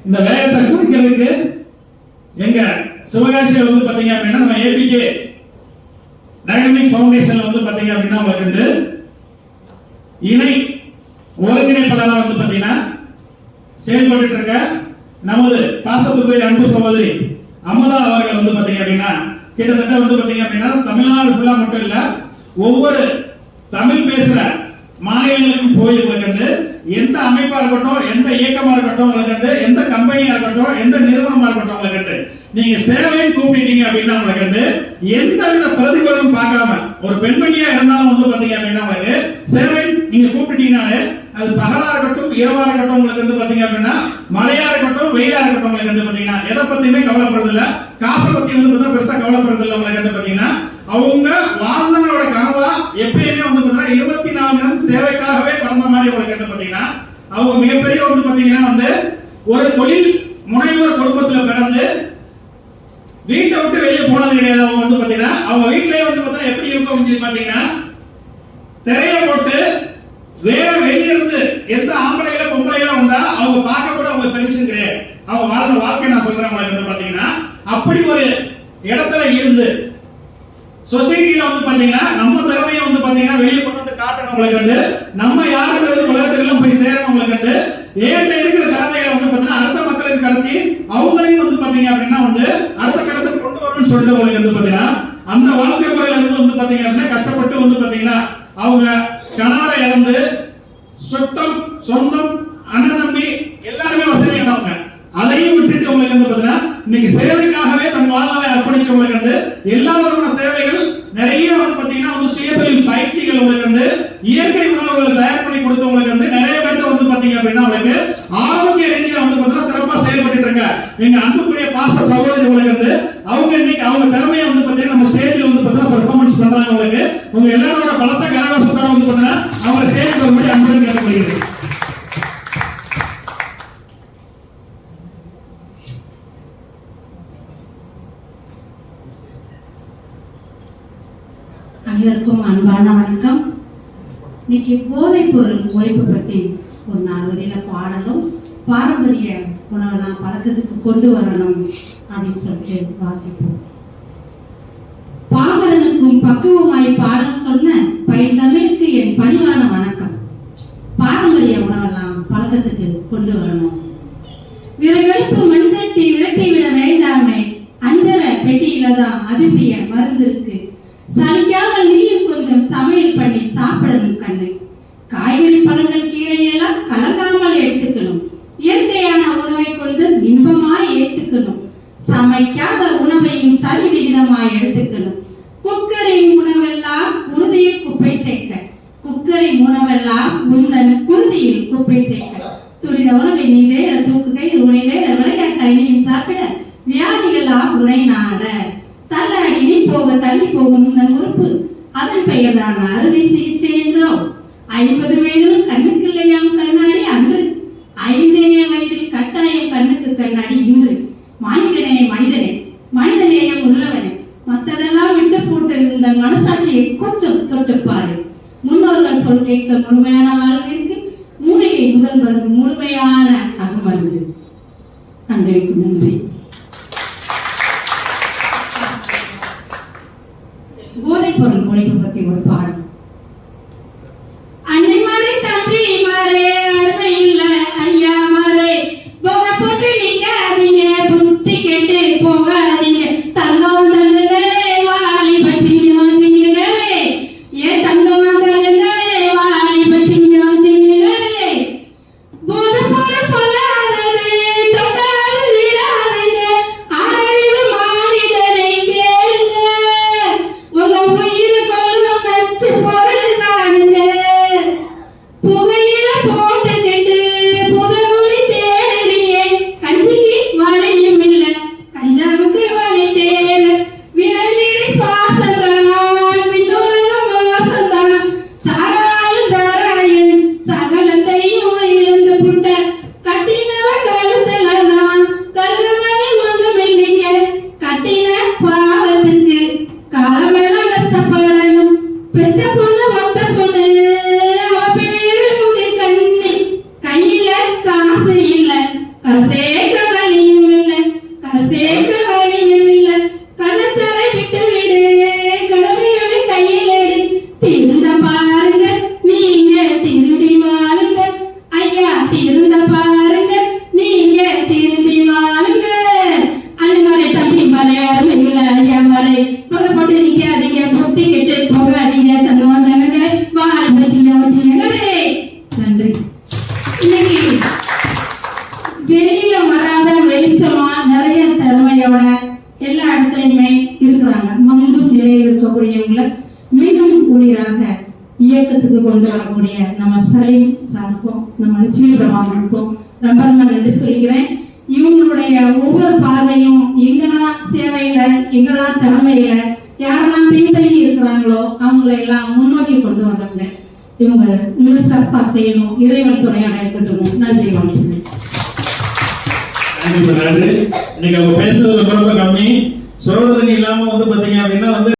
இந்த வேகத்தை குறிக்கிறதுக்கு எங்க சிவகாசியில வந்து பாத்தீங்க அப்படின்னா நம்ம ஏபிகே டைனமிக் ஃபவுண்டேஷன்ல வந்து பாத்தீங்க அப்படின்னா உங்களுக்கு வந்து இணை ஒருங்கிணைப்பாளராக வந்து பாத்தீங்கன்னா செயல்பட்டு இருக்க நமது பாசத்துக்குரிய அன்பு சகோதரி அமுதா அவர்கள் வந்து பாத்தீங்க அப்படின்னா கிட்டத்தட்ட வந்து பாத்தீங்க அப்படின்னா தமிழ்நாடு ஃபுல்லா மட்டும் இல்ல ஒவ்வொரு தமிழ் பேசுற மாநிலங்களுக்கும் போய் உங்களுக்கு எந்த அமைப்பா இருக்கட்டும், எந்த இயக்கமா இருக்கட்டும், உங்களுக்கு எந்த கம்பெனியா இருக்கட்டும், எந்த நிறுவனமா இருக்கட்டும், உங்களுக்கு நீங்க சேவையை கூப்பிட்டீங்க அப்படின்னா உங்களுக்கு எந்த வித பிரதிபலனும் பார்க்காம ஒரு பெண்மணியா இருந்தாலும் வந்து பாத்தீங்க அப்படின்னா உங்களுக்கு சேவை நீங்க கூப்பிட்டீங்கன்னாலே அது பகலா இருக்கட்டும் இரவா இருக்கட்டும் உங்களுக்கு வந்து பாத்தீங்க அப்படின்னா மழையா இருக்கட்டும் வெயிலா இருக்கட்டும் உங்களுக்கு வந்து பாத்தீங்கன்னா எதை பத்தியுமே கவலைப்படுறது இல்ல, காசை பத்தி வந்து பாத்தீங்கன்னா பெருசா கவலைப்படுறது இல்ல. உங்களுக்கு வந்து பாத்தீங்கன்னா அவங்க வாழ்ந்தவங்களோட கனவா எப்பயுமே வந்து பாத்தீங்கன்னா 24 நேரம் சேவைக்காகவே பிறந்த மாதிரி உங்களுக்கு வந்து பாத்தீங்கன்னா அவங்க மிகப்பெரிய வந்து பாத்தீங்கன்னா வந்து ஒரு தொழில் முனைவோர் குடும்பத்துல பிறந்து வீட்டை விட்டு வெளியே போனது கிடையாது. அவங்க வந்து பாத்தீங்கன்னா அவங்க வீட்டிலேயே வந்து பாத்தீங்கன்னா எப்படி இருக்கும் அப்படின்னு பாத்தீங்கன்னா திரைய போட்டு வேற வெளியிருந்து எந்த ஆம்பளைகள பொம்பளைகள வந்தா அவங்க பார்க்க கூட அவங்க பென்ஷன் கிடையாது. அவங்க வாழ்ந்த வாழ்க்கை நான் சொல்றேன் உங்களுக்கு வந்து பாத்தீங்கன்னா அப்படி ஒரு இடத்துல இருந்து சொசைட்டில வந்து பாத்தீங்கன்னா நம்ம திறமையை வந்து பாத்தீங்கன்னா வெளியே கொண்டு வந்து காட்டணும். உங்களுக்கு வந்து நம்ம யாருங்கிறது உலகத்துக்கு போய் சேரணும். உங்களுக்கு வந்து ஏன்ட்ட இருக்கிற திறமைகளை வந்து பாத்தீங்கன்னா அடுத்த மக்களுக்கு கடத்தி அவங்களையும் வந்து பாத்தீங்க அப்படின்னா வந்து அடுத்த கடத்துக்கு கொண்டு வரணும்னு சொல்லிட்டு உங்களுக்கு வந்து பாத்தீங்கன்னா அந்த வாழ்க்கை முறையில இருந்து வந்து பாத்தீங்க அப்படின்னா கஷ்டப்பட்டு வந்து பாத்தீங்கன்னா அவங்க கணவரை இழந்து சொட்டம் சொந்தம் அண்ணன் தம்பி எல்லாருமே வசதியானவங்க அதையும் விட்டுட்டு உங்களுக்கு வந்து பாத்தீங்கன்னா இன்னைக்கு சேவைக்காகவே தன் வாழ்நாளை அர்ப்பணிச்சவங்களுக்கு வந்து எல்லா விதமான சேவைகள் நிறைய வந்து பாத்தீங்கன்னா வந்து சுயதொழில் பயிற்சிகள் உங்களுக்கு வந்து இயற்கை உணவுகளை தயார் பண்ணி கொடுத்தவங்களுக்கு வந்து நிறைய பேர் வந்து பாத்தீங்க அப்படின்னா உங்களுக்கு ஆரோக்கிய ரீதியா வந்து பாத்தீங்கன்னா சிறப்பா செயல்பட்டு இருக்க எங்க அன்புக்குரிய பாச சகோதரி உங்களுக்கு வந்து அவங்க இன்னைக்கு அவங்க திறமையை வந்து பாத்தீங்கன்னா நம்ம ஸ்டேஜ்ல வந்து பாத்தீங்கன்னா பெர்ஃபார்மன்ஸ் பண்றாங்க. உங்களுக்கு உங்க எல்லாரோட பலத்த கரகோஷத்தோட வந்து பாத்தீங்கன்னா அவங்க ஸ்டேஜ்க்கு வரும்படி அன்புடன் கேட்டுக்கொள்கிறேன். அனைவருக்கும் அன்பான வணக்கம். இன்னைக்கு போதைப் பொருள் ஒழிப்பு பத்தி ஒரு 4 வரியில பாடலும் பாரம்பரிய உணவெல்லாம் பழக்கத்துக்கு கொண்டு வரணும் அப்படின்னு சொல்லிட்டு வாசிப்போம். பாமரனுக்கும் பக்குவமாய் பாடல் சொன்ன பைந்தமிழுக்கு என் பணிவான வணக்கம். பாரம்பரிய உணவெல்லாம் பழக்கத்துக்கு கொண்டு வரணும். விறகடுப்பு மண்சட்டி விரட்டி விட வேண்டாமே, அஞ்சர பெட்டியில தான் அதிசய மருந்து இருக்கு. சலிக்காமல் நீயும் கொஞ்சம் சமையல் பண்ணி சாப்பிடணும் கண்ணு. காய்கறி பழங்கள் கீரை எல்லாம் கலக்காமல் எடுத்துக்கணும். இயற்கையான உணவை கொஞ்சம் இன்பமாய் ஏத்துக்கணும். சமைக்காத உணவையும் சரி விகிதமாய் எடுத்துக்கணும். குக்கரின் உணவெல்லாம் குருதியில் குப்பை சேர்க்க, குக்கரின் உணவெல்லாம் உந்தன் குருதியில் குப்பை சேர்க்க. துரித உணவை நீ தேட தூக்குகை உனை தேட விளையாட்டை நீயும் சாப்பிட வியாதிகளா உனை நாட. தள்ளாடி நீ போக தள்ளி போகும் உந்தன் உறுப்பு அதன் பெயர் தான் அறுவை சிகிச்சை என்றோம். 50 வயதிலும் கண்ணுக்கு இல்லையாம் கண்ணாடி அன்று, 5 வயதில் கட்டாயம் கண்ணுக்கு கண்ணாடி இன்று. மானிடனே மனிதனே மனிதநேயம் உள்ளவனே, மற்றதெல்லாம் விட்டு போட்டு இந்த மனசாட்சியை கொஞ்சம் தொட்டுப்பாரு. முன்னோர்கள் சொல் கேட்க முழுமையான வாழ்விற்கு மூளையை முதல் மருந்து முழுமையான அகமருந்து. நன்றிக்கு நன்றி. போதைப் பொருள் ஒழிப்பு பத்தி ஒரு பாடம். அன்னை மாறே தம்பி மாறே அருமை இல்ல ஐயா மாறே, போக போட்டு நிக்காதீங்க புத்தி கேட்டு போகாதீங்க. தங்கம் தங்குகளே வாலிப சிங்கம் சிங்கங்களே, ஏ தங்கம் தங்குகளே வாலிப சிங்கம் சிங்கங்களே. போதை பொருள் பொல்லாதது தொட்டாது விடாது வெளியில வராத வெளிச்சமா நிறைய திறமையோட எல்லா இடத்துலயுமே இருக்கிறாங்க. மங்கும் நிலையில் இருக்கக்கூடியவங்கள மீண்டும் குளிராக இயக்கத்துக்கு கொண்டு வரக்கூடிய நம்ம சலீம் சாருக்கும் நம்ம லட்சுமி பிரபாகருக்கும் ரொம்ப ரொம்ப நன்றி சொல்கிறேன். இவங்களுடைய ஒவ்வொரு பார்வையும் எங்கெல்லாம் சேவையில எங்கெல்லாம் திறமையில யாரெல்லாம் பின்தங்கி இருக்கிறாங்களோ அவங்களை எல்லாம் முன்னோக்கி கொண்டு வர்றாங்க. இவங்க இன்னும் சிறப்பா செய்யணும். இறைவன் துணையோட இருக்கட்டும். நன்றி வணக்கம். நன்றி. இன்னைக்கு அவங்க பேசுறது ரொம்ப ரொம்ப கம்மி. சொல்றது இல்லாம வந்து பாத்தீங்க அப்படின்னா வந்து